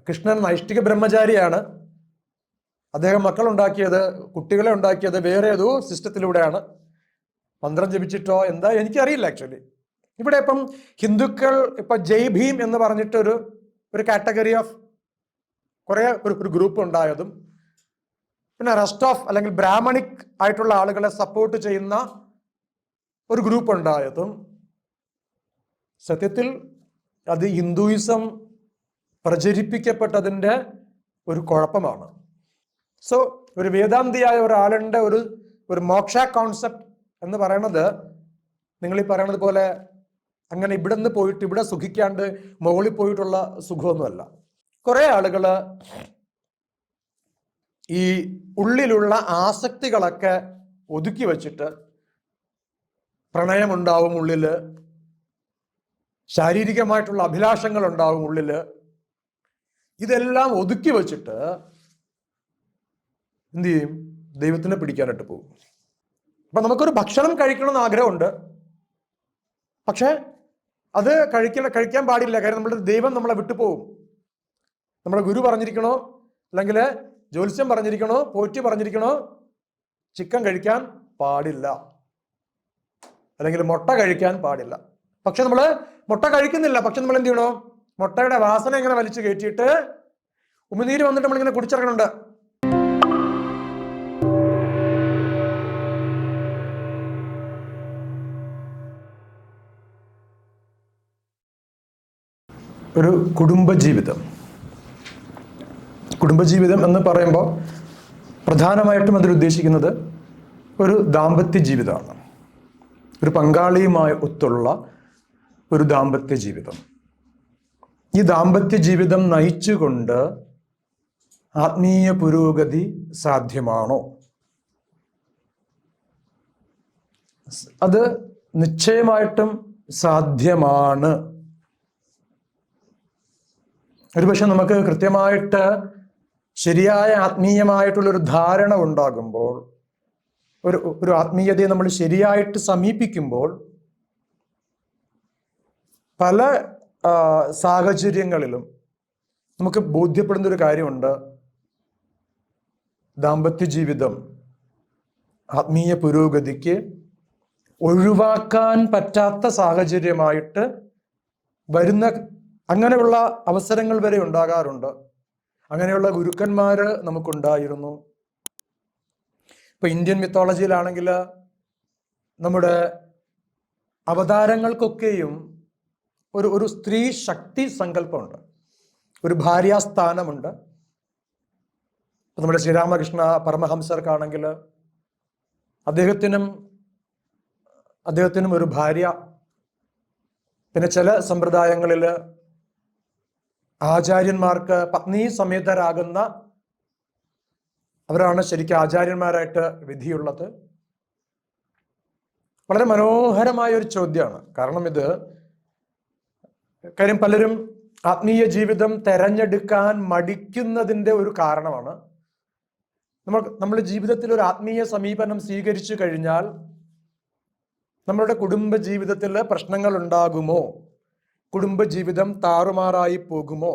കൃഷ്ണൻ നൈഷ്ഠിക ബ്രഹ്മചാരിയാണ്. അദ്ദേഹം മക്കളുണ്ടാക്കിയത്, കുട്ടികളെ ഉണ്ടാക്കിയത് വേറെ ഏതോ സിസ്റ്റത്തിലൂടെയാണ്. മന്ത്രം ജപിച്ചിട്ടോ എന്താ എനിക്കറിയില്ല ആക്ച്വലി. ഇവിടെ ഇപ്പം ഹിന്ദുക്കൾ ഇപ്പൊ ജയ് ഭീം എന്ന് പറഞ്ഞിട്ട് ഒരു കാറ്റഗറി ഓഫ് കുറെ ഒരു ഗ്രൂപ്പ് ഉണ്ടായതും, പിന്നെ റെസ്റ്റ് ഓഫ് അല്ലെങ്കിൽ ബ്രാഹ്മണിക് ആയിട്ടുള്ള ആളുകളെ സപ്പോർട്ട് ചെയ്യുന്ന ഒരു ഗ്രൂപ്പ് ഉണ്ടായതും, സത്യത്തിൽ അത് ഹിന്ദുയിസം പ്രചരിപ്പിക്കപ്പെട്ടതിൻ്റെ ഒരു കുഴപ്പമാണ്. സോ ഒരു വേദാന്തിയായ ഒരാളുടെ ഒരു മോക്ഷ കോൺസെപ്റ്റ് എന്ന് പറയുന്നത് നിങ്ങൾ ഈ പറയുന്നത് പോലെ അങ്ങനെ ഇവിടെ നിന്ന് പോയിട്ട് ഇവിടെ സുഖിക്കാണ്ട് മുകളിൽ പോയിട്ടുള്ള സുഖമൊന്നുമല്ല. കുറെ ആളുകള് ഈ ഉള്ളിലുള്ള ആസക്തികളൊക്കെ ഒതുക്കി വച്ചിട്ട്, പ്രണയമുണ്ടാവും ഉള്ളില്, ശാരീരികമായിട്ടുള്ള അഭിലാഷങ്ങൾ ഉണ്ടാവും ഉള്ളില്, ഇതെല്ലാം ഒതുക്കി വച്ചിട്ട് എന്ത് ചെയ്യും? ദൈവത്തിനെ പിടിക്കാനായിട്ട് പോകും. അപ്പൊ നമുക്കൊരു ഭക്ഷണം കഴിക്കണമെന്ന് ആഗ്രഹമുണ്ട്, പക്ഷെ അത് കഴിക്കാൻ പാടില്ല. കാര്യം നമ്മുടെ ദൈവം നമ്മളെ വിട്ടുപോകും. നമ്മളെ ഗുരു പറഞ്ഞിരിക്കണോ, അല്ലെങ്കിൽ ജ്യോത്സ്യം പറഞ്ഞിരിക്കണോ, പോറ്റി പറഞ്ഞിരിക്കണോ, ചിക്കൻ കഴിക്കാൻ പാടില്ല, അല്ലെങ്കിൽ മുട്ട കഴിക്കാൻ പാടില്ല. പക്ഷെ നമ്മൾ മുട്ട കഴിക്കുന്നില്ല. പക്ഷെ നമ്മൾ എന്ത് ചെയ്യണോ? മുട്ടയുടെ വാസന ഇങ്ങനെ വലിച്ചു കയറ്റിയിട്ട് ഉമിനീര് വന്നിട്ട് നമ്മളിങ്ങനെ കുടിച്ചിറങ്ങുന്നുണ്ട്. ഒരു കുടുംബജീവിതം എന്ന് പറയുമ്പോൾ പ്രധാനമായിട്ടും അതിൽ ഉദ്ദേശിക്കുന്നത് ഒരു ദാമ്പത്യ ജീവിതമാണ്. ഒരു പങ്കാളിയുമായി ഒത്തുള്ള ഒരു ദാമ്പത്യ ജീവിതം. ഈ ദാമ്പത്യ ജീവിതം നയിച്ചുകൊണ്ട് ആത്മീയ പുരോഗതി സാധ്യമാണോ? അത് നിശ്ചയമായിട്ടും സാധ്യമാണ്. ഒരുപക്ഷെ നമുക്ക് കൃത്യമായിട്ട് ശരിയായ ആത്മീയമായിട്ടുള്ളൊരു ധാരണ ഉണ്ടാകുമ്പോൾ, ഒരു ആത്മീയതയെ നമ്മൾ ശരിയായിട്ട് സമീപിക്കുമ്പോൾ, പല സാഹചര്യങ്ങളിലും നമുക്ക് ബോധ്യപ്പെടുന്ന ഒരു കാര്യമുണ്ട്. ദാമ്പത്യ ജീവിതം ആത്മീയ പുരോഗതിക്ക് ഒഴിവാക്കാൻ പറ്റാത്ത സാഹചര്യമായിട്ട് വരുന്ന അങ്ങനെയുള്ള അവസരങ്ങൾ വരെ ഉണ്ടാകാറുണ്ട്. അങ്ങനെയുള്ള ഗുരുക്കന്മാര് നമുക്കുണ്ടായിരുന്നു. ഇപ്പൊ ഇന്ത്യൻ മിത്തോളജിയിലാണെങ്കിൽ നമ്മുടെ അവതാരങ്ങൾക്കൊക്കെയും ഒരു സ്ത്രീ ശക്തി സങ്കല്പമുണ്ട്, ഒരു ഭാര്യാസ്ഥാനമുണ്ട്. നമ്മുടെ ശ്രീരാമകൃഷ്ണ പരമഹംസർക്കാണെങ്കിൽ അദ്ദേഹത്തിനും ഒരു ഭാര്യ. പിന്നെ ചില സമ്പ്രദായങ്ങളിൽ ആചാര്യന്മാർക്ക് പത്നി സമേതരാകുന്ന അവരാണ് ശരിക്കും ആചാര്യന്മാരായിട്ട് വിധിയുള്ളത്. വളരെ മനോഹരമായ ഒരു ചോദ്യമാണ്. കാര്യം പലരും ആത്മീയ ജീവിതം തെരഞ്ഞെടുക്കാൻ മടിക്കുന്നതിൻ്റെ ഒരു കാരണമാണ്. നമ്മൾ ജീവിതത്തിൽ ഒരു ആത്മീയ സമീപനം സ്വീകരിച്ചു കഴിഞ്ഞാൽ നമ്മളുടെ കുടുംബ ജീവിതത്തിൽ പ്രശ്നങ്ങൾ ഉണ്ടാകുമോ? കുടുംബജീവിതം താറുമാറായി പോകുമോ?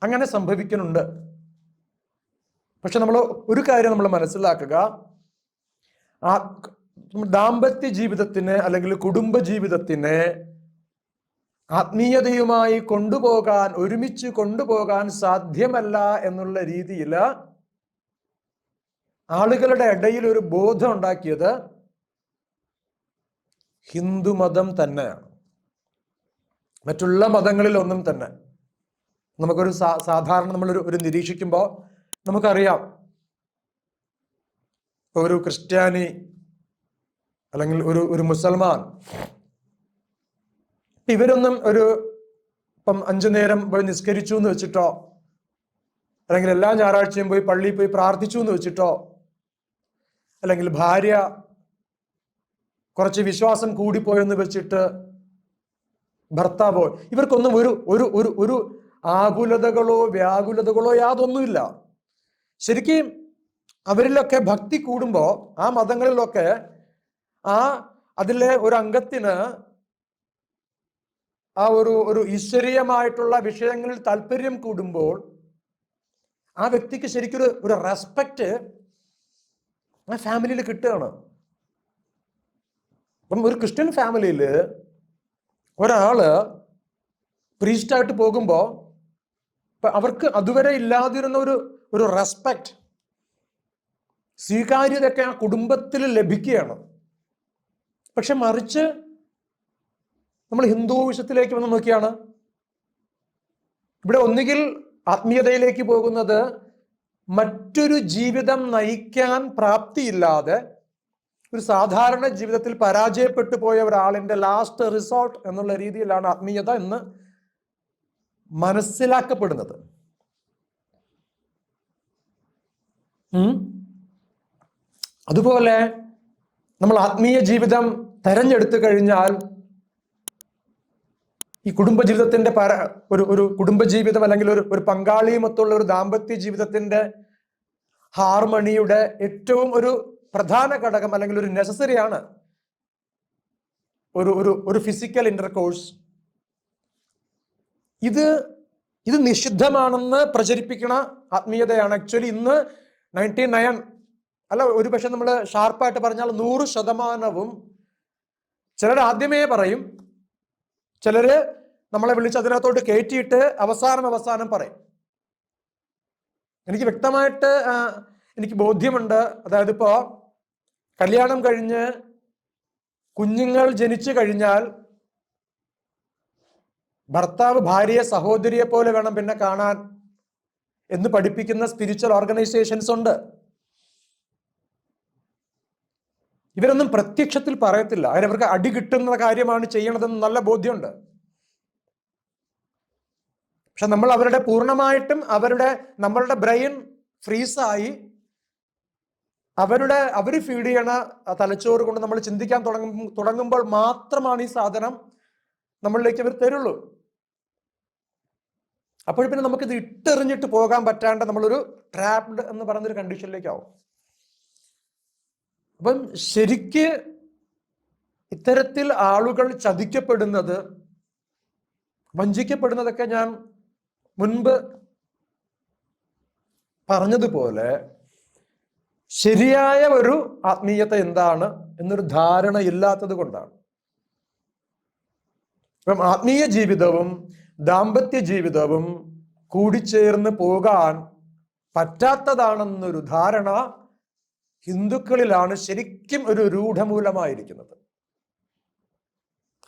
അങ്ങനെ സംഭവിക്കുന്നുണ്ട്. പക്ഷെ ഒരു കാര്യം നമ്മൾ മനസ്സിലാക്കുക, ദാമ്പത്യ ജീവിതത്തിന് അല്ലെങ്കിൽ കുടുംബ ജീവിതത്തിന് ആത്മീയതയുമായി ഒരുമിച്ച് കൊണ്ടുപോകാൻ സാധ്യമല്ല എന്നുള്ള രീതിയിൽ ആളുകളുടെ ഇടയിൽ ഒരു ബോധം ഉണ്ടാക്കിയത് ഹിന്ദുമതം തന്നെയാണ്. മറ്റുള്ള മതങ്ങളിലൊന്നും തന്നെ നമുക്കൊരു സാധാരണ നമ്മളൊരു നിരീക്ഷിക്കുമ്പോൾ നമുക്കറിയാം, ഒരു ക്രിസ്ത്യാനി അല്ലെങ്കിൽ ഒരു മുസൽമാൻ, ഇവരൊന്നും ഇപ്പം 5 നേരം പോയി നിസ്കരിച്ചു എന്ന് വെച്ചിട്ടോ, അല്ലെങ്കിൽ എല്ലാ ഞായറാഴ്ചയും പോയി പള്ളിയിൽ പോയി പ്രാർത്ഥിച്ചു എന്ന് വെച്ചിട്ടോ, അല്ലെങ്കിൽ ഭാര്യ കുറച്ച് വിശ്വാസം കൂടിപ്പോയെന്ന് വെച്ചിട്ട് ഭർത്താവോ, ഇവർക്കൊന്നും ഒരു ആകുലതകളോ വ്യാകുലതകളോ യാതൊന്നുമില്ല. ശരിക്കും അവരിലൊക്കെ ഭക്തി കൂടുമ്പോൾ ആ മതങ്ങളിലൊക്കെ അതിലെ ഒരു അംഗത്തിന് ആ ഒരു ഈശ്വരീയമായിട്ടുള്ള വിഷയങ്ങളിൽ താല്പര്യം കൂടുമ്പോൾ ആ വ്യക്തിക്ക് ശരിക്കും ഒരു റെസ്പെക്റ്റ് ആ ഫാമിലിയിൽ കിട്ടുകയാണ്. അപ്പം ഒരു ക്രിസ്ത്യൻ ഫാമിലിയിൽ ഒരാള് പ്രീസ്റ്റായിട്ട് പോകുമ്പോൾ അവർക്ക് അതുവരെ ഇല്ലാതിരുന്ന ഒരു റെസ്പെക്റ്റ്, സ്വീകാര്യതയൊക്കെ ആ കുടുംബത്തിൽ ലഭിക്കുകയാണ്. പക്ഷെ മറിച്ച് നമ്മൾ ഹിന്ദു വിഷയത്തിലേക്ക് വന്ന് നോക്കിയാണ്, ഇവിടെ ഒന്നുകിൽ ആത്മീയതയിലേക്ക് പോകുന്നത് മറ്റൊരു ജീവിതം നയിക്കാൻ പ്രാപ്തിയില്ലാതെ ഒരു സാധാരണ ജീവിതത്തിൽ പരാജയപ്പെട്ടു പോയ ഒരാളിന്റെ ലാസ്റ്റ് റിസോർട്ട് എന്നുള്ള രീതിയിലാണ് ആത്മീയത എന്ന് മനസ്സിലാക്കപ്പെടുന്നത്. അതുപോലെ നമ്മൾ ആത്മീയ ജീവിതം തെരഞ്ഞെടുത്തു കഴിഞ്ഞാൽ ഈ കുടുംബജീവിതത്തിന്റെ ഒരു കുടുംബജീവിതം അല്ലെങ്കിൽ ഒരു പങ്കാളിയുമൊത്തുള്ള ഒരു ദാമ്പത്യ ജീവിതത്തിന്റെ ഹാർമണിയുടെ ഏറ്റവും ഒരു പ്രധാന ഘടകം അല്ലെങ്കിൽ ഒരു നെസസറിയാണ് ഒരു ഫിസിക്കൽ ഇന്റർകോഴ്സ്. ഇത് നിഷിദ്ധമാണെന്ന് പ്രചരിപ്പിക്കുന്ന ആത്മീയതയാണ് ആക്ച്വലി ഇന്ന് 99 അല്ല, ഒരു പക്ഷെ നമ്മൾ ഷാർപ്പായിട്ട് പറഞ്ഞാൽ 100% ചിലർ ആദ്യമേ പറയും, ചിലര് നമ്മളെ വിളിച്ച് അതിനകത്തോട്ട് കയറ്റിയിട്ട് അവസാനം പറയും. എനിക്ക് വ്യക്തമായിട്ട് എനിക്ക് ബോധ്യമുണ്ട്. അതായത് ഇപ്പോ കല്യാണം കഴിഞ്ഞ് കുഞ്ഞുങ്ങൾ ജനിച്ചു കഴിഞ്ഞാൽ ഭർത്താവ് ഭാര്യയെ സഹോദരിയെ പോലെ വേണം പിന്നെ കാണാൻ എന്ന് പഠിപ്പിക്കുന്ന സ്പിരിച്വൽ ഓർഗനൈസേഷൻസ് ഉണ്ട്. ഇവരൊന്നും പ്രത്യക്ഷത്തിൽ പറയത്തില്ല, അവരവർക്ക് അടി കിട്ടുന്ന കാര്യമാണ് ചെയ്യണതെന്ന് നല്ല ബോധ്യമുണ്ട്. പക്ഷെ നമ്മൾ അവരുടെ പൂർണ്ണമായിട്ടും നമ്മളുടെ ബ്രെയിൻ ഫ്രീസായി അവർ ഫീഡ് ചെയ്യണ തലച്ചോറ് കൊണ്ട് നമ്മൾ ചിന്തിക്കാൻ തുടങ്ങുമ്പോൾ മാത്രമാണ് ഈ സാധനം നമ്മളിലേക്ക് അവർ തരുള്ളൂ. അപ്പോൾ പിന്നെ നമുക്കിത് ഇട്ടെറിഞ്ഞിട്ട് പോകാൻ പറ്റാണ്ട് നമ്മളൊരു ട്രാപ്ഡ് എന്ന് പറയുന്നൊരു കണ്ടീഷനിലേക്കാവും. അപ്പം ശരിക്ക് ഇത്തരത്തിൽ ആളുകൾ ചതിക്കപ്പെടുന്നത്, വഞ്ചിക്കപ്പെടുന്നതൊക്കെ ഞാൻ മുൻപ് പറഞ്ഞതുപോലെ ശരിയായ ഒരു ആത്മീയത എന്താണ് എന്നൊരു ധാരണ ഇല്ലാത്തത് കൊണ്ടാണ്. ഇപ്പം ആത്മീയ ജീവിതവും ദാമ്പത്യ ജീവിതവും കൂടിച്ചേർന്ന് പോകാൻ പറ്റാത്തതാണെന്നൊരു ധാരണ ഹിന്ദുക്കളിലാണ് ശരിക്കും ഒരു രൂഢമൂലമായിരിക്കുന്നത്.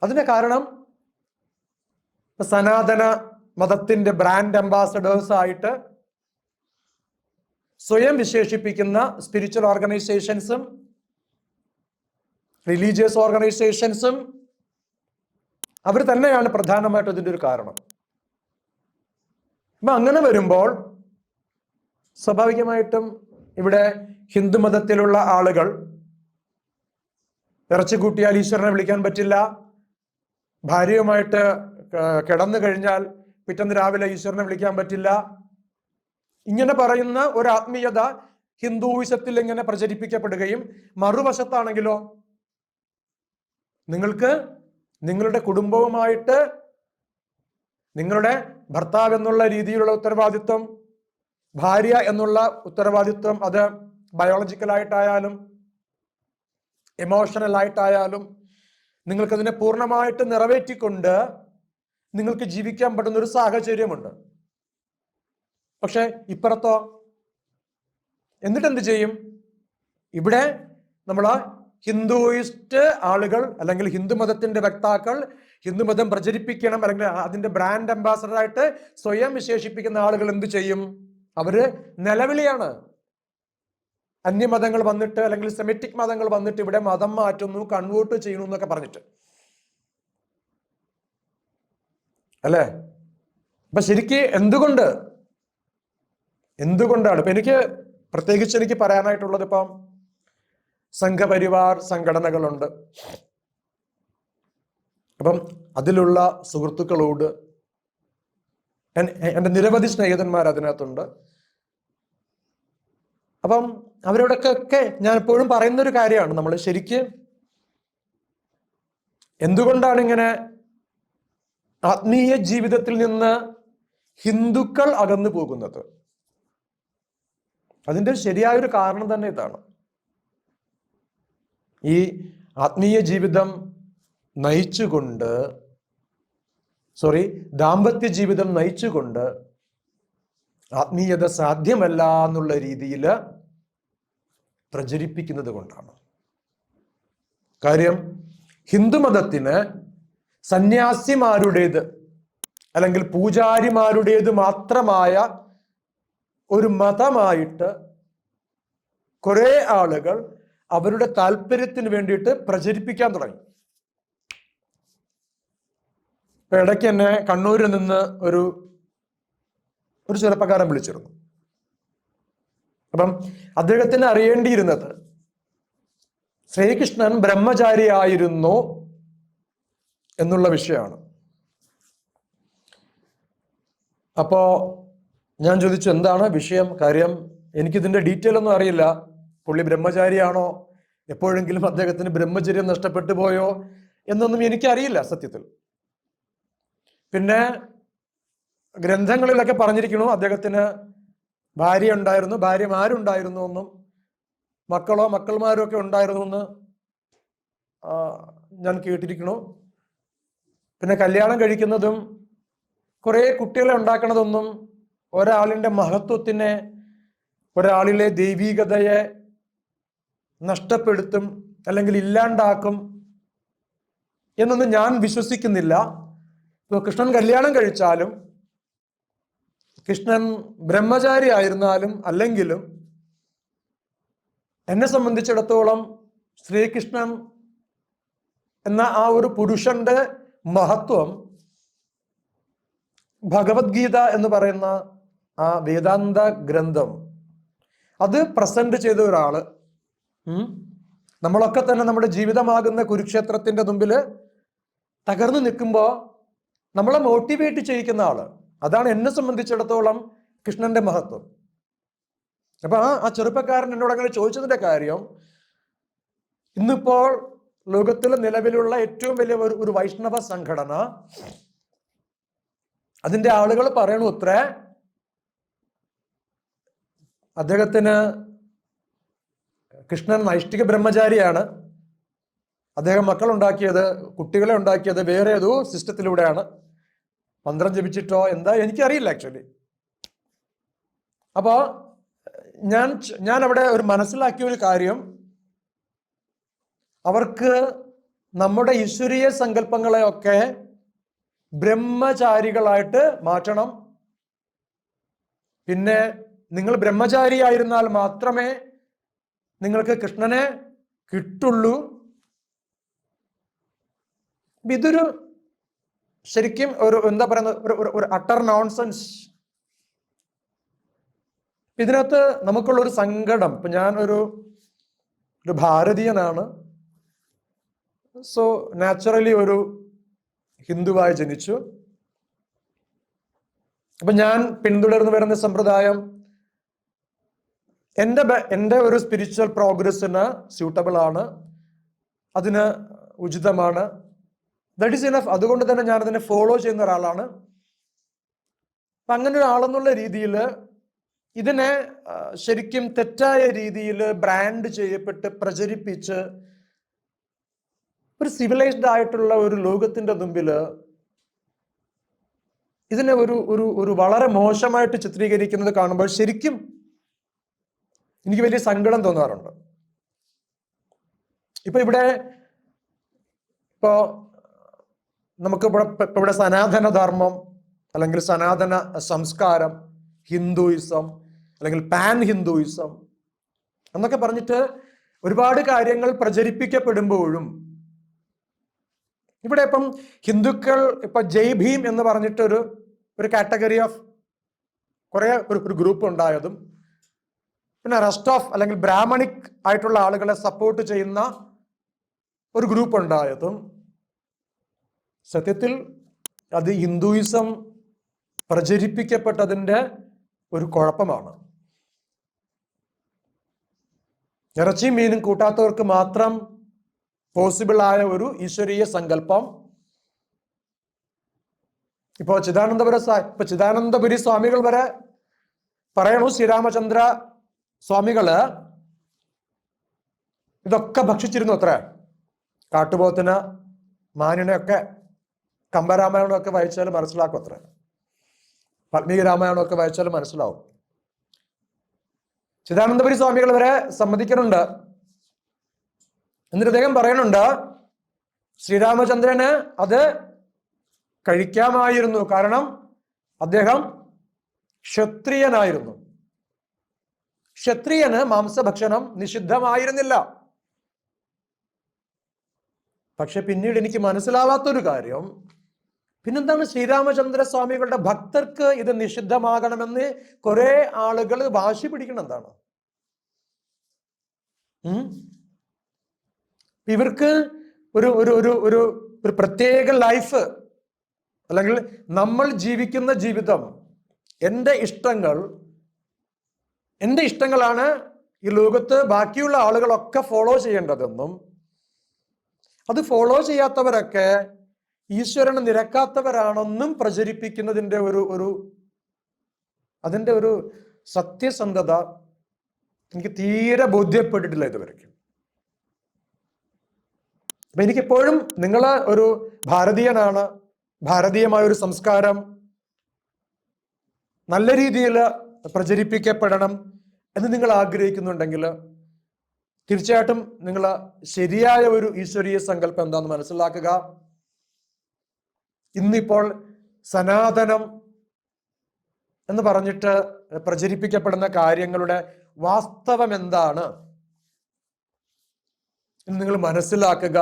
അതിന്റെ കാരണം സനാതന മതത്തിന്റെ ബ്രാൻഡ് അംബാസഡേഴ്സ് ആയിട്ട് സ്വയം വിശേഷിപ്പിക്കുന്ന സ്പിരിച്വൽ ഓർഗനൈസേഷൻസും റിലീജിയസ് ഓർഗനൈസേഷൻസും അവർ തന്നെയാണ് പ്രധാനമായിട്ടും ഇതിൻ്റെ ഒരു കാരണം. അപ്പൊ അങ്ങനെ വരുമ്പോൾ സ്വാഭാവികമായിട്ടും ഇവിടെ ഹിന്ദുമതത്തിലുള്ള ആളുകൾ ഇറച്ചി കൂട്ടിയാൽ ഈശ്വരനെ വിളിക്കാൻ പറ്റില്ല, ഭാര്യയുമായിട്ട് കിടന്നു കഴിഞ്ഞാൽ പിറ്റേന്ന് രാവിലെ ഈശ്വരനെ വിളിക്കാൻ പറ്റില്ല, ഇങ്ങനെ പറയുന്ന ഒരു ആത്മീയത ഹിന്ദുവിസത്തിൽ ഇങ്ങനെ പ്രചരിപ്പിക്കപ്പെടുകയും മറുവശത്താണെങ്കിലോ നിങ്ങൾക്ക് നിങ്ങളുടെ കുടുംബവുമായിട്ട് നിങ്ങളുടെ ഭർത്താവ് എന്നുള്ള രീതിയിലുള്ള ഉത്തരവാദിത്വം, ഭാര്യ എന്നുള്ള ഉത്തരവാദിത്വം, അത് ബയോളജിക്കലായിട്ടായാലും എമോഷണൽ ആയിട്ടായാലും നിങ്ങൾക്കതിനെ പൂർണ്ണമായിട്ട് നിറവേറ്റിക്കൊണ്ട് നിങ്ങൾക്ക് ജീവിക്കാൻ പറ്റുന്ന ഒരു സാഹചര്യമുണ്ട്. പക്ഷെ ഇപ്പുറത്തോ എന്നിട്ട് എന്ത് ചെയ്യും? ഇവിടെ നമ്മൾ ഹിന്ദുയിസ്റ്റ് ആളുകൾ അല്ലെങ്കിൽ ഹിന്ദുമതത്തിന്റെ വക്താക്കൾ, ഹിന്ദുമതം പ്രചരിപ്പിക്കണം അല്ലെങ്കിൽ അതിന്റെ ബ്രാൻഡ് അംബാസഡറായിട്ട് സ്വയം വിശേഷിപ്പിക്കുന്ന ആളുകൾ എന്ത് ചെയ്യും? അവര് നിലവിളിയാണ്. അന്യമതങ്ങൾ വന്നിട്ട് അല്ലെങ്കിൽ സെമിറ്റിക് മതങ്ങൾ വന്നിട്ട് ഇവിടെ മതം മാറ്റുന്നു, കൺവേർട്ട് ചെയ്യുന്നു എന്നൊക്കെ പറഞ്ഞിട്ട് അല്ലേ? അപ്പൊ ശരിക്ക് എന്തുകൊണ്ടാണ് ഇപ്പൊ എനിക്ക് പ്രത്യേകിച്ച് എനിക്ക് പറയാനായിട്ടുള്ളത്, ഇപ്പം സംഘപരിവാർ സംഘടനകളുണ്ട്. അപ്പം അതിലുള്ള സുഹൃത്തുക്കളോട് എൻ്റെ നിരവധി സ്നേഹിതന്മാർ അതിനകത്തുണ്ട്. അപ്പം അവരോടൊക്കെ ഞാൻ എപ്പോഴും പറയുന്നൊരു കാര്യമാണ്, നമ്മൾ ശരിക്ക് എന്തുകൊണ്ടാണ് ഇങ്ങനെ ആത്മീയ ജീവിതത്തിൽ നിന്ന് ഹിന്ദുക്കൾ അകന്നു പോകുന്നത്? അതിൻ്റെ ശരിയായൊരു കാരണം തന്നെ ഇതാണ്. ഈ ആത്മീയ ജീവിതം നയിച്ചുകൊണ്ട് ദാമ്പത്യ ജീവിതം നയിച്ചുകൊണ്ട് ആത്മീയത സാധ്യമല്ല എന്നുള്ള രീതിയിൽ പ്രചരിപ്പിക്കുന്നത് കൊണ്ടാണ്. കാര്യം, ഹിന്ദുമതത്തിന് സന്യാസിമാരുടേത് അല്ലെങ്കിൽ പൂജാരിമാരുടേത് മാത്രമായ ഒരു മതമായിട്ട് കുറെ ആളുകൾ അവരുടെ താല്പര്യത്തിന് വേണ്ടിയിട്ട് പ്രചരിപ്പിക്കാൻ തുടങ്ങി. ഇപ്പൊ ഇടയ്ക്ക് എന്നെ കണ്ണൂരിൽ നിന്ന് ഒരു ചെറുപ്പക്കാരൻ വിളിച്ചിരുന്നു. അപ്പം അദ്ദേഹത്തിന് അറിയേണ്ടിയിരുന്നത് ശ്രീകൃഷ്ണൻ ബ്രഹ്മചാരിയായിരുന്നു എന്നുള്ള വിഷയമാണ്. അപ്പോ ഞാൻ ചോദിച്ചു, എന്താണ് വിഷയം? കാര്യം എനിക്കിതിന്റെ ഡീറ്റെയിൽ ഒന്നും അറിയില്ല. പുള്ളി ബ്രഹ്മചാരിയാണോ, എപ്പോഴെങ്കിലും അദ്ദേഹത്തിന് ബ്രഹ്മചര്യം നഷ്ടപ്പെട്ടു പോയോ എന്നൊന്നും എനിക്കറിയില്ല സത്യത്തിൽ. പിന്നെ ഗ്രന്ഥങ്ങളിലൊക്കെ പറഞ്ഞിരിക്കണു അദ്ദേഹത്തിന് ഭാര്യ ഉണ്ടായിരുന്നു, ഭാര്യമാരുണ്ടായിരുന്നു എന്നും മക്കളോ മക്കൾമാരോ ഒക്കെ ഉണ്ടായിരുന്നു എന്ന് ഞാൻ കേട്ടിരിക്കണു. പിന്നെ കല്യാണം കഴിക്കുന്നതും കുറെ കുട്ടികളെ ഉണ്ടാക്കണതൊന്നും ഒരാളിൻ്റെ മഹത്വത്തിനെ, ഒരാളിലെ ദൈവീകതയെ നഷ്ടപ്പെടുത്തും അല്ലെങ്കിൽ ഇല്ലാണ്ടാക്കും എന്നൊന്നും ഞാൻ വിശ്വസിക്കുന്നില്ല. ഇപ്പോൾ കൃഷ്ണൻ കല്യാണം കഴിച്ചാലും, കൃഷ്ണൻ ബ്രഹ്മചാരി ആയിരുന്നാലും അല്ലെങ്കിലും, എന്നെ സംബന്ധിച്ചിടത്തോളം ശ്രീകൃഷ്ണൻ എന്ന ആ ഒരു പുരുഷന്റെ മഹത്വം ഭഗവത്ഗീത എന്ന് പറയുന്ന ആ വേദാന്ത ഗ്രന്ഥം അത് പ്രസന്റ് ചെയ്ത ഒരാള്, നമ്മളൊക്കെ തന്നെ നമ്മുടെ ജീവിതമാകുന്ന കുരുക്ഷേത്രത്തിന്റെ മുമ്പിൽ തകർന്നു നിൽക്കുമ്പോൾ നമ്മളെ മോട്ടിവേറ്റ് ചെയ്യിക്കുന്ന ആള്, അതാണ് എന്നെ സംബന്ധിച്ചിടത്തോളം കൃഷ്ണന്റെ മഹത്വം. അപ്പൊ ആ ചെറുപ്പക്കാരൻ എന്നോട് അങ്ങനെ ചോദിച്ചതിന്റെ കാര്യം, ഇന്നിപ്പോൾ ലോകത്തിൽ നിലവിലുള്ള ഏറ്റവും വലിയ ഒരു വൈഷ്ണവ സംഘടന, അതിന്റെ ആളുകൾ പറയണു അത്രേ, അദ്ദേഹത്തിന് കൃഷ്ണൻ നൈഷ്ഠിക ബ്രഹ്മചാരിയാണ്, അദ്ദേഹം മക്കളുണ്ടാക്കിയത്, കുട്ടികളെ ഉണ്ടാക്കിയത് വേറെ ഏതോ സിസ്റ്റത്തിലൂടെയാണ്, മന്ത്രം ജപിച്ചിട്ടോ എന്താ എനിക്കറിയില്ല ആക്ച്വലി. അപ്പോ ഞാൻ അവിടെ ഒരു മനസ്സിലാക്കിയ ഒരു കാര്യം, അവർക്ക് നമ്മുടെ ഈശ്വരീയ സങ്കല്പങ്ങളെയൊക്കെ ബ്രഹ്മചാരികളായിട്ട് മാറ്റണം. പിന്നെ നിങ്ങൾ ബ്രഹ്മചാരിയായിരുന്നാൽ മാത്രമേ നിങ്ങൾക്ക് കൃഷ്ണനെ കിട്ടുള്ളൂ. ഇതൊരു ശരിക്കും ഒരു എന്താ പറയുന്നത്, ഒരു അട്ടർ നോൺസെൻസ്. ഇതിനകത്ത് നമുക്കുള്ളൊരു സങ്കടം, ഇപ്പൊ ഞാൻ ഒരു ഭാരതീയനാണ്, സോ നാച്ചുറലി ഒരു ഹിന്ദുവായി ജനിച്ചു. അപ്പൊ ഞാൻ പിന്തുടർന്നു വരുന്ന സമ്പ്രദായം എൻ്റെ ഒരു സ്പിരിച്വൽ പ്രോഗ്രസ്സിന് സ്യൂട്ടബിൾ ആണ്, അതിന് ഉചിതമാണ്. That is enough. അതുകൊണ്ട് തന്നെ ഞാൻ അതിനെ ഫോളോ ചെയ്യുന്ന ഒരാളാണ്. അപ്പൊ അങ്ങനെ ഒരാളെന്നുള്ള രീതിയിൽ ഇതിനെ ശരിക്കും തെറ്റായ രീതിയിൽ ബ്രാൻഡ് ചെയ്യപ്പെട്ട് പ്രചരിപ്പിച്ച് ഒരു സിവിലൈസ്ഡ് ആയിട്ടുള്ള ഒരു ലോകത്തിന്റെ മുമ്പിൽ ഇതിനെ ഒരു വളരെ മോശമായിട്ട് ചിത്രീകരിക്കുന്നത് കാണുമ്പോൾ ശരിക്കും എനിക്ക് വലിയ സങ്കടം തോന്നാറുണ്ട്. ഇപ്പോ നമുക്ക് ഇവിടെ സനാതന ധർമ്മം അല്ലെങ്കിൽ സനാതന സംസ്കാരം, ഹിന്ദുയിസം അല്ലെങ്കിൽ പാൻ ഹിന്ദുയിസം എന്നൊക്കെ പറഞ്ഞിട്ട് ഒരുപാട് കാര്യങ്ങൾ പ്രചരിപ്പിക്കപ്പെടുമ്പോഴും ഇവിടെ ഇപ്പം ഹിന്ദുക്കൾ ഇപ്പൊ ജയ് ഭീം എന്ന് പറഞ്ഞിട്ട് ഒരു കാറ്റഗറി ഓഫ് കുറെ ഒരു ഗ്രൂപ്പ് ഉണ്ടായതും, പിന്നെ റെസ്റ്റ് ഓഫ് അല്ലെങ്കിൽ ബ്രാഹ്മണിക് ആയിട്ടുള്ള ആളുകളെ സപ്പോർട്ട് ചെയ്യുന്ന ഒരു ഗ്രൂപ്പ് ഉണ്ടായതും, സത്യത്തിൽ അത് ഹിന്ദുയിസം പ്രചരിപ്പിക്കപ്പെട്ടതിൻ്റെ ഒരു കുഴപ്പമാണ്. ഇറച്ചി മീനും കൂട്ടാത്തവർക്ക് മാത്രം പോസിബിൾ ആയ ഒരു ഈശ്വരീയ സങ്കല്പം ഇപ്പൊ ചിദാനന്ദപുരി സ്വാമികൾ വരെ പറയണു, ശ്രീരാമചന്ദ്ര സ്വാമികള് ഇതൊക്കെ ഭക്ഷിച്ചിരുന്നു അത്ര. കാട്ടുപോത്തിന്, മാനിനെയൊക്കെ. കമ്പരാമായണമൊക്കെ വായിച്ചാൽ മനസ്സിലാക്കും അത്ര. വാൽമീകി രാമായണമൊക്കെ വായിച്ചാൽ മനസ്സിലാവും. ചിദാനന്ദപുരി സ്വാമികൾ വരെ സമ്മതിക്കുന്നുണ്ട്. എന്നിട്ട് അദ്ദേഹം പറയുന്നുണ്ട്, ശ്രീരാമചന്ദ്രന് അത് കഴിക്കാമായിരുന്നു, കാരണം അദ്ദേഹം ക്ഷത്രിയനായിരുന്നു. ക്ഷത്രിയന് മാംസഭക്ഷണം നിഷിദ്ധമായിരുന്നില്ല. പക്ഷെ പിന്നീട് എനിക്ക് മനസ്സിലാവാത്തൊരു കാര്യം, പിന്നെന്താണ് ശ്രീരാമചന്ദ്ര സ്വാമികളുടെ ഭക്തർക്ക് ഇത് നിഷിദ്ധമാകണമെന്ന് കുറെ ആളുകൾ വാശി പിടിക്കണം? എന്താണ് ഇവർക്ക് ഒരു ഒരു ഒരു ഒരു ഒരു പ്രത്യേക ലൈഫ്, അല്ലെങ്കിൽ നമ്മൾ ജീവിക്കുന്ന ജീവിതം, എൻ്റെ ഇഷ്ടങ്ങളാണ് ഈ ലോകത്ത് ബാക്കിയുള്ള ആളുകളൊക്കെ ഫോളോ ചെയ്യേണ്ടതെന്നും അത് ഫോളോ ചെയ്യാത്തവരൊക്കെ ഈശ്വരന് നിരക്കാത്തവരാണെന്നും പ്രചരിപ്പിക്കുന്നതിൻ്റെ അതിൻ്റെ ഒരു സത്യസന്ധത എനിക്ക് തീരെ ബോധ്യപ്പെട്ടിട്ടില്ല ഇതുവരെയ്ക്കും. അപ്പൊ എനിക്കെപ്പോഴും നിങ്ങൾ ഒരു ഭാരതീയനാണ്, ഭാരതീയമായ ഒരു സംസ്കാരം നല്ല രീതിയിൽ പ്രചരിപ്പിക്കപ്പെടണം എന്ന് നിങ്ങൾ ആഗ്രഹിക്കുന്നുണ്ടെങ്കിൽ തീർച്ചയായിട്ടും നിങ്ങൾ ശരിയായ ഒരു ഈശ്വരീയ സങ്കല്പം എന്താണെന്ന് മനസ്സിലാക്കുക. ഇന്നിപ്പോൾ സനാതനം എന്ന് പറഞ്ഞിട്ട് പ്രചരിപ്പിക്കപ്പെടുന്ന കാര്യങ്ങളുടെ വാസ്തവം എന്താണ് എന്ന് നിങ്ങൾ മനസ്സിലാക്കുക.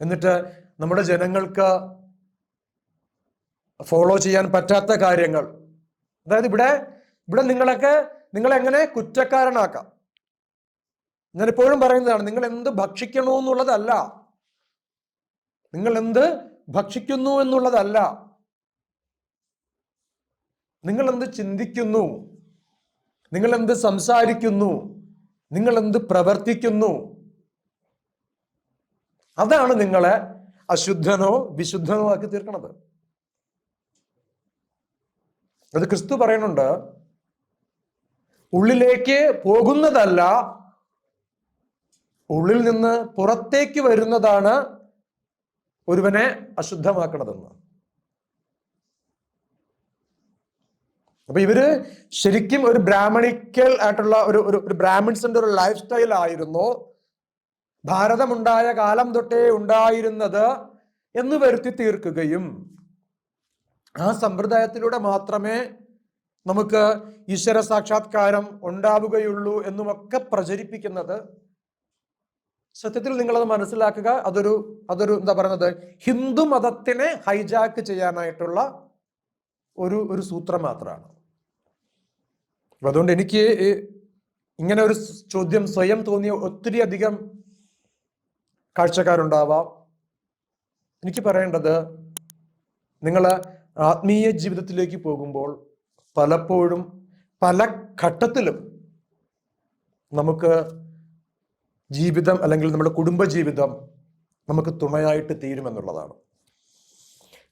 എന്നിട്ട് നമ്മുടെ ജനങ്ങൾക്ക് ഫോളോ ചെയ്യാൻ പറ്റാത്ത കാര്യങ്ങൾ, അതായത് ഇവിടെ നിങ്ങളെങ്ങനെ കുറ്റക്കാരനാക്കാം. ഞാൻ എപ്പോഴും പറയുന്നതാണ്, നിങ്ങൾ എന്ത് ഭക്ഷിക്കണോ എന്നുള്ളതല്ല, നിങ്ങൾ എന്ത് ഭക്ഷിക്കുന്നു എന്നുള്ളതല്ല, നിങ്ങൾ എന്ത് ചിന്തിക്കുന്നു, നിങ്ങൾ എന്ത് സംസാരിക്കുന്നു, നിങ്ങൾ എന്ത് പ്രവർത്തിക്കുന്നു, അതാണ് നിങ്ങളെ അശുദ്ധനോ വിശുദ്ധനോ ആക്കി തീർക്കണത്. അത് ക്രിസ്തു പറയുന്നുണ്ട്, ഉള്ളിലേക്ക് പോകുന്നതല്ല, ഉള്ളിൽ നിന്ന് പുറത്തേക്ക് വരുന്നതാണ് ഒരുവനെ അശുദ്ധമാക്കണതെന്ന്. അപ്പൊ ഇവര് ശരിക്കും ഒരു ബ്രാഹ്മണിക്കൽ ആയിട്ടുള്ള ഒരു ബ്രാഹ്മിൺസിന്റെ ഒരു ലൈഫ് സ്റ്റൈൽ ആയിരുന്നു ഭാരതമുണ്ടായ കാലം തൊട്ടേ ഉണ്ടായിരുന്നത് എന്ന് വരുത്തി തീർക്കുകയും ആ സമ്പ്രദായത്തിലൂടെ മാത്രമേ നമുക്ക് ഈശ്വര സാക്ഷാത്കാരം ഉണ്ടാവുകയുള്ളൂ എന്നുമൊക്കെ പ്രചരിപ്പിക്കുന്നത്. സത്യത്തിൽ നിങ്ങളത് മനസ്സിലാക്കുക, അതൊരു എന്താ പറയുന്നത്, ഹിന്ദു മതത്തിനെ ഹൈജാക്ക് ചെയ്യാനായിട്ടുള്ള ഒരു സൂത്രം മാത്രമാണ്. അതുകൊണ്ട് എനിക്ക് ഇങ്ങനെ ഒരു ചോദ്യം സ്വയം തോന്നിയ ഒത്തിരി അധികം കാഴ്ചക്കാരുണ്ടാവാം. എനിക്ക് പറയേണ്ടത്, നിങ്ങൾ ആത്മീയ ജീവിതത്തിലേക്ക് പോകുമ്പോൾ പലപ്പോഴും പല ഘട്ടത്തിലും നമുക്ക് ജീവിതം അല്ലെങ്കിൽ നമ്മുടെ കുടുംബജീവിതം നമുക്ക് തുണയായിട്ട് തീരുമെന്നുള്ളതാണ്.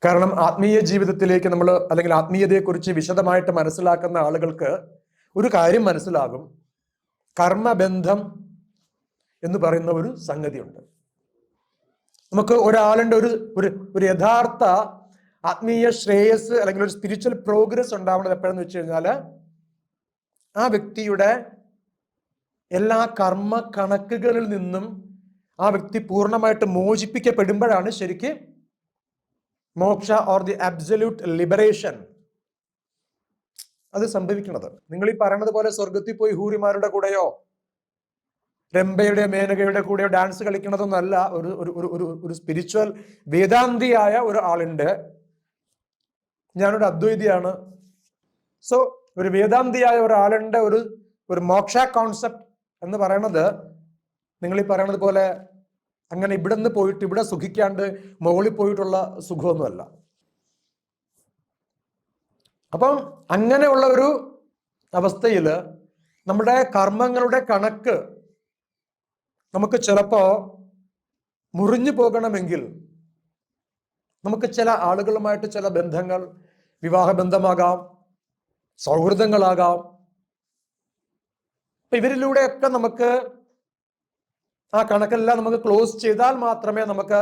കാരണം ആത്മീയ ജീവിതത്തിലേക്ക് നമ്മൾ, അല്ലെങ്കിൽ ആത്മീയതയെക്കുറിച്ച് വിശദമായിട്ട് മനസ്സിലാക്കുന്ന ആളുകൾക്ക് ഒരു കാര്യം മനസ്സിലാകും, കർമ്മബന്ധം എന്ന് പറയുന്ന ഒരു സംഗതിയുണ്ട്. നമുക്ക് ഒരാളുടെ ഒരു യഥാർത്ഥ ആത്മീയ ശ്രേയസ് അല്ലെങ്കിൽ ഒരു സ്പിരിച്വൽ പ്രോഗ്രസ് ഉണ്ടാവുന്നത് എപ്പോഴെന്ന് വെച്ച് കഴിഞ്ഞാൽ ആ വ്യക്തിയുടെ എല്ലാ കർമ്മ കണക്കുകളിൽ നിന്നും ആ വ്യക്തി പൂർണ്ണമായിട്ട് മോചിപ്പിക്കപ്പെടുമ്പോഴാണ് ശരിക്ക് മോക്ഷ ഓർ ദി അബ്സല്യൂട്ട് ലിബറേഷൻ അത് സംഭവിക്കുന്നത്. നിങ്ങൾ ഈ പറയണത് പോലെ സ്വർഗത്തിൽ പോയി ഹൂറിമാരുടെ കൂടെയോ രംഭയുടെ മേനകയുടെ കൂടെയോ ഡാൻസ് കളിക്കണതൊന്നല്ല. ഒരു സ്പിരിച്വൽ വേദാന്തിയായ ഒരു ആളുണ്ട്. ഞാനൊരു അദ്വൈതിയാണ്. സോ ഒരു വേദാന്തിയായ ഒരാളുടെ ഒരു മോക്ഷ കോൺസെപ്റ്റ് എന്ന് പറയണത് നിങ്ങൾ ഈ പറയണത് പോലെ അങ്ങനെ ഇവിടെ നിന്ന് പോയിട്ട് ഇവിടെ സുഖിക്കാണ്ട് മുകളിൽ പോയിട്ടുള്ള സുഖമൊന്നുമല്ല. അപ്പം അങ്ങനെയുള്ള ഒരു അവസ്ഥയിൽ നമ്മുടെ കർമ്മങ്ങളുടെ കണക്ക് നമുക്ക് ചിലപ്പോ മുറിഞ്ഞു പോകണമെങ്കിൽ നമുക്ക് ചില ആളുകളുമായിട്ട് ചില ബന്ധങ്ങൾ, വിവാഹ ബന്ധമാകാം, സൗഹൃദങ്ങളാകാം. ഇവരിലൂടെയൊക്കെ നമുക്ക് ആ കണക്കെല്ലാം നമുക്ക് ക്ലോസ് ചെയ്താൽ മാത്രമേ നമുക്ക്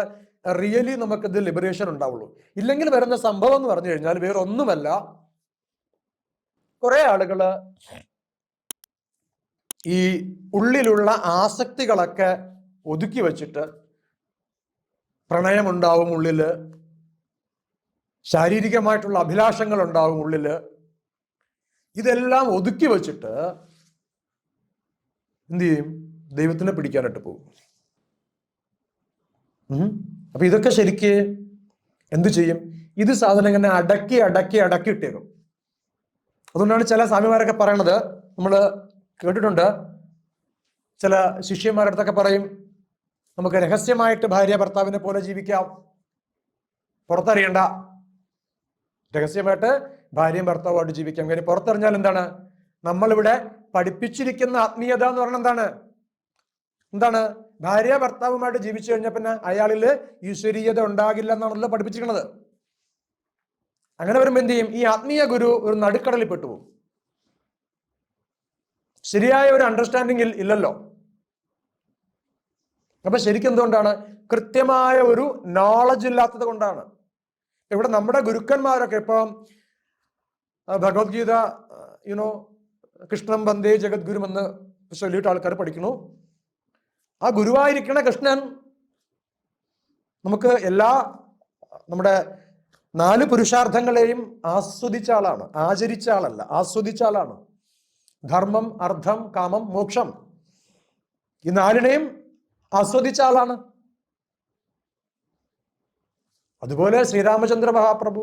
റിയലി നമുക്കിത് ലിബറേഷൻ ഉണ്ടാവുള്ളൂ. ഇല്ലെങ്കിൽ വരുന്ന സംഭവം എന്ന് പറഞ്ഞു കഴിഞ്ഞാൽ വേറെ ഒന്നുമല്ല, കുറെ ആളുകള് ഈ ഉള്ളിലുള്ള ആസക്തികളൊക്കെ ഒതുക്കി വച്ചിട്ട്, പ്രണയമുണ്ടാവും ഉള്ളില്, ശാരീരികമായിട്ടുള്ള അഭിലാഷങ്ങൾ ഉണ്ടാവും ഉള്ളില്, ഇതെല്ലാം ഒതുക്കി വച്ചിട്ട് എന്ത് ചെയ്യും? ദൈവത്തിനെ പിടിക്കാനായിട്ട് പോകും. അപ്പൊ ഇതൊക്കെ ശരിക്ക് എന്തു ചെയ്യും? ഇത് സാധനം ഇങ്ങനെ അടക്കി അടക്കി അടക്കി ഇട്ടേക്കും. അതുകൊണ്ടാണ് ചില സ്വാമിമാരൊക്കെ പറയണത്, നമ്മൾ കേട്ടിട്ടുണ്ട്, ചില ശിഷ്യന്മാരുടെ അടുത്തൊക്കെ പറയും, നമുക്ക് രഹസ്യമായിട്ട് ഭാര്യ ഭർത്താവിനെ പോലെ ജീവിക്കാം, പുറത്തറിയണ്ട, രഹസ്യമായിട്ട് ഭാര്യയും ഭർത്താവുമായിട്ട് ജീവിക്കാം. കാര്യം പുറത്തറിഞ്ഞാൽ എന്താണ്? നമ്മളിവിടെ പഠിപ്പിച്ചിരിക്കുന്ന ആത്മീയത എന്ന് പറഞ്ഞാൽ എന്താണ്? ഭാര്യ ഭർത്താവുമായിട്ട് ജീവിച്ചു കഴിഞ്ഞാൽ പിന്നെ അയാളിൽ ഈശ്വരീയത ഉണ്ടാകില്ല എന്നാണല്ലോ പഠിപ്പിച്ചിരിക്കുന്നത്. അങ്ങനെ വരുമ്പോൾ എന്ത് ചെയ്യും? ഈ ആത്മീയ ഗുരു ഒരു നടുക്കടലിൽ പെട്ടുപോകും. ശരിയായ ഒരു അണ്ടർസ്റ്റാൻഡിംഗ് ഇല്ലല്ലോ. അപ്പൊ ശരിക്കും എന്തുകൊണ്ടാണ്? കൃത്യമായ ഒരു നോളജ് ഇല്ലാത്തത് കൊണ്ടാണ്. ഇവിടെ നമ്മുടെ ഗുരുക്കന്മാരൊക്കെ ഇപ്പം ഭഗവത്ഗീത കൃഷ്ണൻ വന്ദേ ജഗദ്ഗുരു എന്ന് ചൊല്ലിയിട്ട് ആൾക്കാർ പഠിക്കുന്നു. ആ ഗുരുവായിരിക്കണ കൃഷ്ണൻ നമുക്ക് നമ്മുടെ 4 പുരുഷാർത്ഥങ്ങളെയും ആസ്വദിച്ച ആളാണ്, ആചരിച്ച ആളല്ല, ആസ്വദിച്ച ആളാണ്. ധർമ്മം, അർത്ഥം, കാമം, മോക്ഷം, ഈ 4നെയും ആസ്വദിച്ച ആളാണ്. അതുപോലെ ശ്രീരാമചന്ദ്ര മഹാപ്രഭു,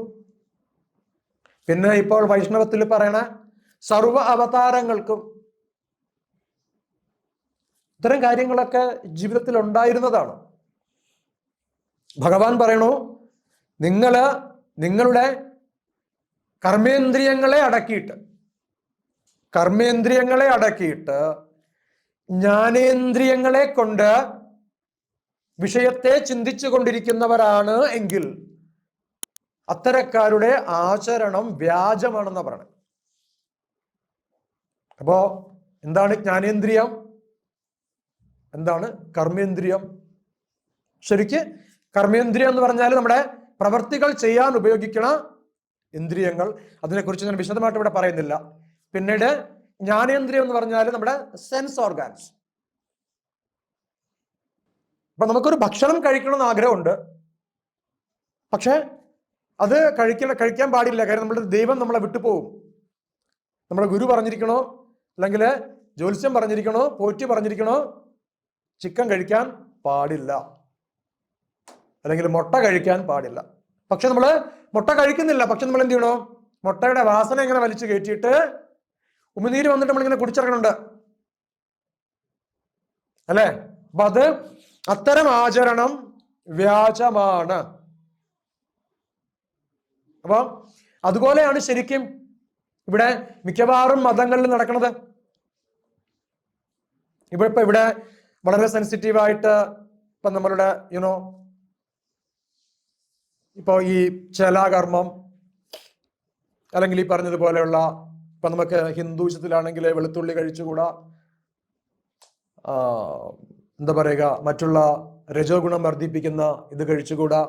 പിന്നെ ഇപ്പോൾ വൈഷ്ണവത്തിൽ പറയണ സർവ അവതാരങ്ങൾക്കും ഇത്തരം കാര്യങ്ങളൊക്കെ ജീവിതത്തിൽ ഉണ്ടായിരുന്നതാണ്. ഭഗവാൻ പറയണു, നിങ്ങളുടെ കർമ്മേന്ദ്രിയങ്ങളെ അടക്കിയിട്ട് ജ്ഞാനേന്ദ്രിയങ്ങളെ കൊണ്ട് വിഷയത്തെ ചിന്തിച്ചു കൊണ്ടിരിക്കുന്നവരാണ് എങ്കിൽ അത്തരക്കാരുടെ ആചരണം വ്യാജമാണെന്നാണ് പറയുന്നത്. അപ്പോ എന്താണ് ജ്ഞാനേന്ദ്രിയം? എന്താണ് കർമ്മേന്ദ്രിയം? ശരിക്ക് കർമ്മേന്ദ്രിയം എന്ന് പറഞ്ഞാൽ നമ്മുടെ പ്രവർത്തികൾ ചെയ്യാൻ ഉപയോഗിക്കണ ഇന്ദ്രിയങ്ങൾ. അതിനെക്കുറിച്ച് ഞാൻ വിശദമായിട്ട് ഇവിടെ പറയുന്നില്ല. പിന്നീട് ജ്ഞാനേന്ദ്രിയം എന്ന് പറഞ്ഞാൽ നമ്മുടെ സെൻസ് ഓർഗാൻസ്. അപ്പൊ നമുക്കൊരു ഭക്ഷണം കഴിക്കണമെന്ന് ആഗ്രഹമുണ്ട്, പക്ഷെ അത് കഴിക്കാൻ പാടില്ല. കാര്യം നമ്മുടെ ദൈവം നമ്മളെ വിട്ടുപോകും. നമ്മുടെ ഗുരു പറഞ്ഞിരിക്കണോ, അല്ലെങ്കിൽ ജ്യോത്സ്യം പറഞ്ഞിരിക്കണോ, പോറ്റി പറഞ്ഞിരിക്കണോ, ചിക്കൻ കഴിക്കാൻ പാടില്ല, അല്ലെങ്കിൽ മുട്ട കഴിക്കാൻ പാടില്ല. പക്ഷെ നമ്മൾ മുട്ട കഴിക്കുന്നില്ല. പക്ഷെ നമ്മൾ എന്ത് ചെയ്യണോ? മുട്ടയുടെ വാസന ഇങ്ങനെ വലിച്ചു കയറ്റിയിട്ട് ഉമിനീര് വന്നിട്ട് നമ്മളിങ്ങനെ കുടിച്ചിറങ്ങുന്നുണ്ട്, അല്ലെ? അപ്പൊ അത്തരം ആചരണം വ്യാജമാണ്. അപ്പൊ അതുപോലെയാണ് ശരിക്കും ഇവിടെ മിക്കവാറും മതങ്ങളിൽ നടക്കുന്നത്. ഇവിടെ വളരെ സെൻസിറ്റീവായിട്ട് ഇപ്പൊ നമ്മളുടെ ഇപ്പൊ ഈ ചേലാകർമ്മം, അല്ലെങ്കിൽ ഈ പറഞ്ഞതുപോലെയുള്ള, ഇപ്പൊ നമുക്ക് ഹിന്ദുയിസത്തിലാണെങ്കിൽ വെളുത്തുള്ളി കഴിച്ചുകൂടാ, എന്താ പറയുക, മറ്റുള്ള രജോ ഗുണം വർദ്ധിപ്പിക്കുന്ന ഇത് കഴിച്ചുകൂടാ,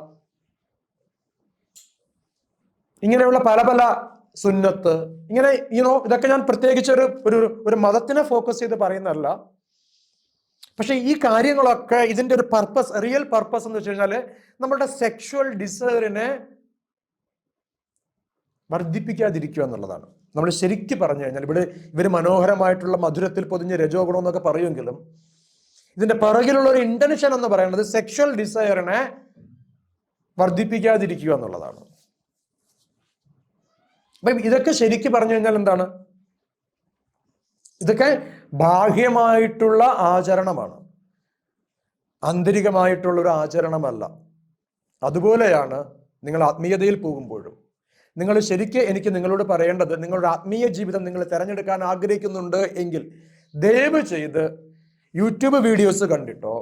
ഇങ്ങനെയുള്ള പല പല സുന്നത്ത്, ഇങ്ങനെ ഇതൊക്കെ ഞാൻ പ്രത്യേകിച്ച് ഒരു മതത്തിനെ ഫോക്കസ് ചെയ്ത് പറയുന്നതല്ല. പക്ഷെ ഈ കാര്യങ്ങളൊക്കെ ഇതിന്റെ ഒരു പർപ്പസ്, റിയൽ പർപ്പസ് എന്ന് വെച്ച് കഴിഞ്ഞാല് നമ്മുടെ സെക്ഷുവൽ ഡിസയറിനെ വർദ്ധിപ്പിക്കാതിരിക്കുക എന്നുള്ളതാണ്. നമ്മൾ ശരിക്കും പറഞ്ഞു കഴിഞ്ഞാൽ ഇവര് മനോഹരമായിട്ടുള്ള മധുരത്തിൽ പൊതിഞ്ഞ രജോ ഗുണം എന്നൊക്കെ പറയുമെങ്കിലും ഇതിന്റെ പിറകിലുള്ള ഒരു ഇന്റൻഷൻ എന്ന് പറയുന്നത് സെക്ഷുവൽ ഡിസയറിനെ വർദ്ധിപ്പിക്കാതിരിക്കുക എന്നുള്ളതാണ്. അപ്പൊ ഇതൊക്കെ ശരിക്കും പറഞ്ഞു കഴിഞ്ഞാൽ എന്താണ്? ഇതൊക്കെ ബാഹ്യമായിട്ടുള്ള ആചരണമാണ്, ആന്തരികമായിട്ടുള്ള ഒരു ആചരണമല്ല. അതുപോലെയാണ് നിങ്ങൾ ആത്മീയതയിൽ പോകുമ്പോഴും നിങ്ങൾ ശരിക്കും എനിക്ക് നിങ്ങളോട് പറയേണ്ടത്, നിങ്ങളുടെ ആത്മീയ ജീവിതം നിങ്ങൾ തിരഞ്ഞെടുക്കാൻ ആഗ്രഹിക്കുന്നുണ്ട് എങ്കിൽ ദയവ് ചെയ്ത് യൂട്യൂബ് വീഡിയോസ് കണ്ടിട്ടോ,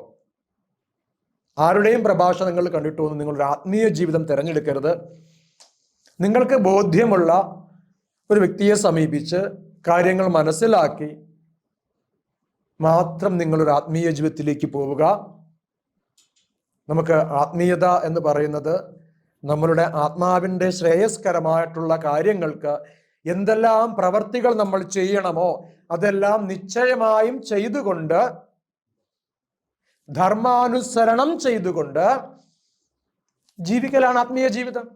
ആരുടെയും പ്രഭാഷണം നിങ്ങൾ കണ്ടിട്ട് പോകുന്നു നിങ്ങളൊരു ആത്മീയ ജീവിതം തിരഞ്ഞെടുക്കരുത്. നിങ്ങൾക്ക് ബോധ്യമുള്ള ഒരു വ്യക്തിയെ സമീപിച്ച് കാര്യങ്ങൾ മനസ്സിലാക്കി മാത്രം നിങ്ങളൊരു ആത്മീയ ജീവിതത്തിലേക്ക് പോവുക. നമുക്ക് ആത്മീയത എന്ന് പറയുന്നത് നമ്മളുടെ ആത്മാവിൻ്റെ ശ്രേയസ്കരമായിട്ടുള്ള കാര്യങ്ങൾക്ക് എന്തെല്ലാം പ്രവർത്തികൾ നമ്മൾ ചെയ്യണമോ അതെല്ലാം നിശ്ചയമായും ചെയ്തുകൊണ്ട്, ധർമാനുസരണം ചെയ്തുകൊണ്ട് ജീവിക്കലാണ് ആത്മീയ ജീവിതം.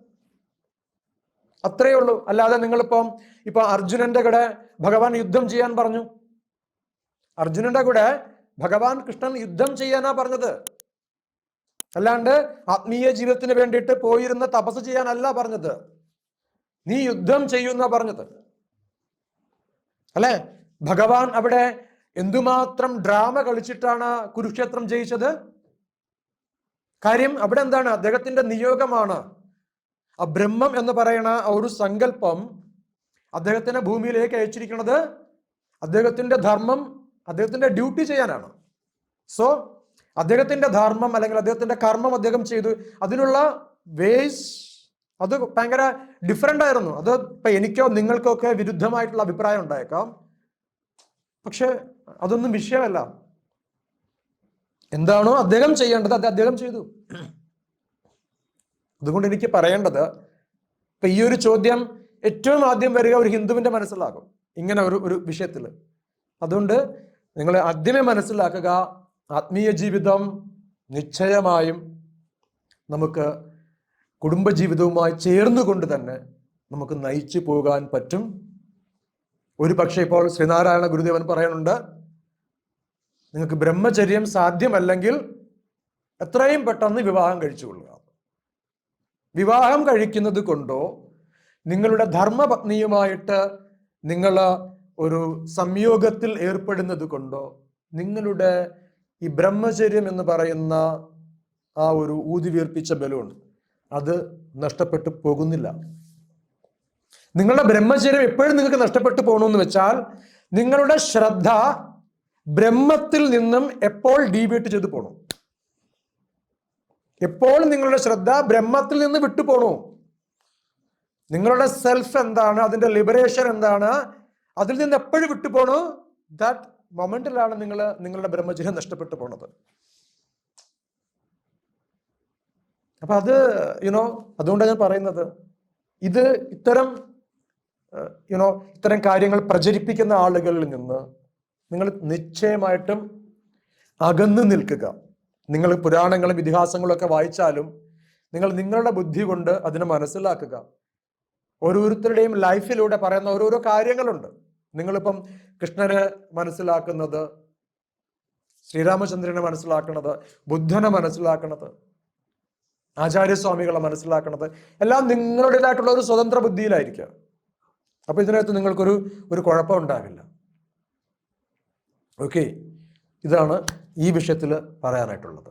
അത്രയേ ഉള്ളൂ. അല്ലാതെ ഇപ്പൊ അർജുനന്റെ കൂടെ ഭഗവാൻ യുദ്ധം ചെയ്യാൻ പറഞ്ഞു. അർജുനന്റെ കൂടെ ഭഗവാൻ കൃഷ്ണൻ യുദ്ധം ചെയ്യാനാ പറഞ്ഞത്, അല്ലാണ്ട് ആത്മീയ ജീവിതത്തിന് വേണ്ടിയിട്ട് പോയിരുന്ന തപസ് ചെയ്യാനല്ല പറഞ്ഞത്. നീ യുദ്ധം ചെയ്യുന്ന പറഞ്ഞത് അല്ലെ? ഭഗവാൻ അവിടെ എന്തുമാത്രം ഡ്രാമ കളിച്ചിട്ടാണ് കുരുക്ഷേത്രം ജയിച്ചത്. കാര്യം അവിടെ എന്താണ്? അദ്ദേഹത്തിന്റെ നിയോഗമാണ്. ആ ബ്രഹ്മം എന്ന് പറയുന്ന ഒരു സങ്കല്പം അദ്ദേഹത്തിനെ ഭൂമിയിലേക്ക് അയച്ചിരിക്കുന്നത് അദ്ദേഹത്തിന്റെ ധർമ്മം, അദ്ദേഹത്തിന്റെ ഡ്യൂട്ടി ചെയ്യാനാണ്. സോ അദ്ദേഹത്തിന്റെ ധർമ്മം അല്ലെങ്കിൽ അദ്ദേഹത്തിന്റെ കർമ്മം അദ്ദേഹം ചെയ്തു. അതിനുള്ള വേസ് അത് ഭയങ്കര ഡിഫറെന്റ് ആയിരുന്നു. അത് ഇപ്പൊ എനിക്കോ നിങ്ങൾക്കോ ഒക്കെ വിരുദ്ധമായിട്ടുള്ള അഭിപ്രായം ഉണ്ടായേക്കാം. പക്ഷെ അതൊന്നും വിഷയമല്ല. എന്താണോ അദ്ദേഹം ചെയ്യേണ്ടത് അത് അദ്ദേഹം ചെയ്തു. അതുകൊണ്ട് എനിക്ക് പറയേണ്ടത്, ഇപ്പൊ ഈ ഒരു ചോദ്യം ഏറ്റവും ആദ്യം വരിക ഒരു ഹിന്ദുവിന്റെ മനസ്സിലാകും ഇങ്ങനെ ഒരു വിഷയത്തിൽ. അതുകൊണ്ട് നിങ്ങൾ ആദ്യമേ മനസ്സിലാക്കുക, ആത്മീയ ജീവിതം നിശ്ചയമായും നമുക്ക് കുടുംബജീവിതവുമായി ചേർന്നുകൊണ്ട് തന്നെ നമുക്ക് നയിച്ചു പോകാൻ പറ്റും. ഒരു പക്ഷേ ഇപ്പോൾ ശ്രീനാരായണ ഗുരുദേവൻ പറയുന്നുണ്ട്, നിങ്ങൾക്ക് ബ്രഹ്മചര്യം സാധ്യമല്ലെങ്കിൽ എത്രയും പെട്ടെന്ന് വിവാഹം കഴിച്ചുകൊള്ളുക. വിവാഹം കഴിക്കുന്നത് കൊണ്ടോ നിങ്ങളുടെ ധർമ്മപത്നിയുമായിട്ട് നിങ്ങൾ ഒരു സംയോഗത്തിൽ ഏർപ്പെടുന്നത് കൊണ്ടോ നിങ്ങളുടെ ഈ ബ്രഹ്മചര്യം എന്ന് പറയുന്ന ആ ഒരു ഊതിവീർപ്പിച്ച ബലൂൺ അത് നഷ്ടപ്പെട്ടു പോകുന്നില്ല. നിങ്ങളുടെ ബ്രഹ്മചര്യം എപ്പോഴും നിങ്ങൾക്ക് നഷ്ടപ്പെട്ടു പോകണമെന്ന് വെച്ചാൽ നിങ്ങളുടെ ശ്രദ്ധ ബ്രഹ്മത്തിൽ നിന്നും എപ്പോൾ ഡീവിയേറ്റ് ചെയ്ത് പോകണം. എപ്പോൾ നിങ്ങളുടെ ശ്രദ്ധ ബ്രഹ്മത്തിൽ നിന്ന് വിട്ടു പോകണോ? നിങ്ങളുടെ സെൽഫ് എന്താണ്, അതിന്റെ ലിബറേഷൻ എന്താണ്, അതിൽ നിന്ന് എപ്പോഴും വിട്ടു പോകണോ? ദാറ്റ് മൊമെന്റിലാണ് നിങ്ങളുടെ ബ്രഹ്മചര്യം നഷ്ടപ്പെട്ടു പോണത്. അപ്പൊ അത് അതുകൊണ്ടാണ് ഞാൻ പറയുന്നത്, ഇത് ഇത്തരം കാര്യങ്ങൾ പ്രചരിപ്പിക്കുന്ന ആളുകളിൽ നിന്ന് നിങ്ങൾ നിശ്ചയമായിട്ടും അകന്നു നിൽക്കുക. നിങ്ങൾ പുരാണങ്ങളും ഇതിഹാസങ്ങളും ഒക്കെ വായിച്ചാലും നിങ്ങൾ നിങ്ങളുടെ ബുദ്ധി കൊണ്ട് അതിനെ മനസ്സിലാക്കുക. ഓരോരുത്തരുടെയും ലൈഫിലൂടെ പറയുന്ന ഓരോരോ കാര്യങ്ങളുണ്ട്. നിങ്ങളിപ്പം കൃഷ്ണനെ മനസ്സിലാക്കുന്നത്, ശ്രീരാമചന്ദ്രനെ മനസ്സിലാക്കുന്നത്, ബുദ്ധനെ മനസ്സിലാക്കുന്നത്, ആചാര്യസ്വാമികളെ മനസ്സിലാക്കുന്നത് എല്ലാം നിങ്ങളുടേതായിട്ടുള്ള ഒരു സ്വതന്ത്ര ബുദ്ധിയിലായിരിക്കുക. അപ്പൊ ഇതിനകത്ത് നിങ്ങൾക്കൊരു കുഴപ്പം ഉണ്ടാവില്ല. ഓക്കെ, ഇതാണ് ഈ വിഷയത്തിൽ പറയാനായിട്ടുള്ളത്.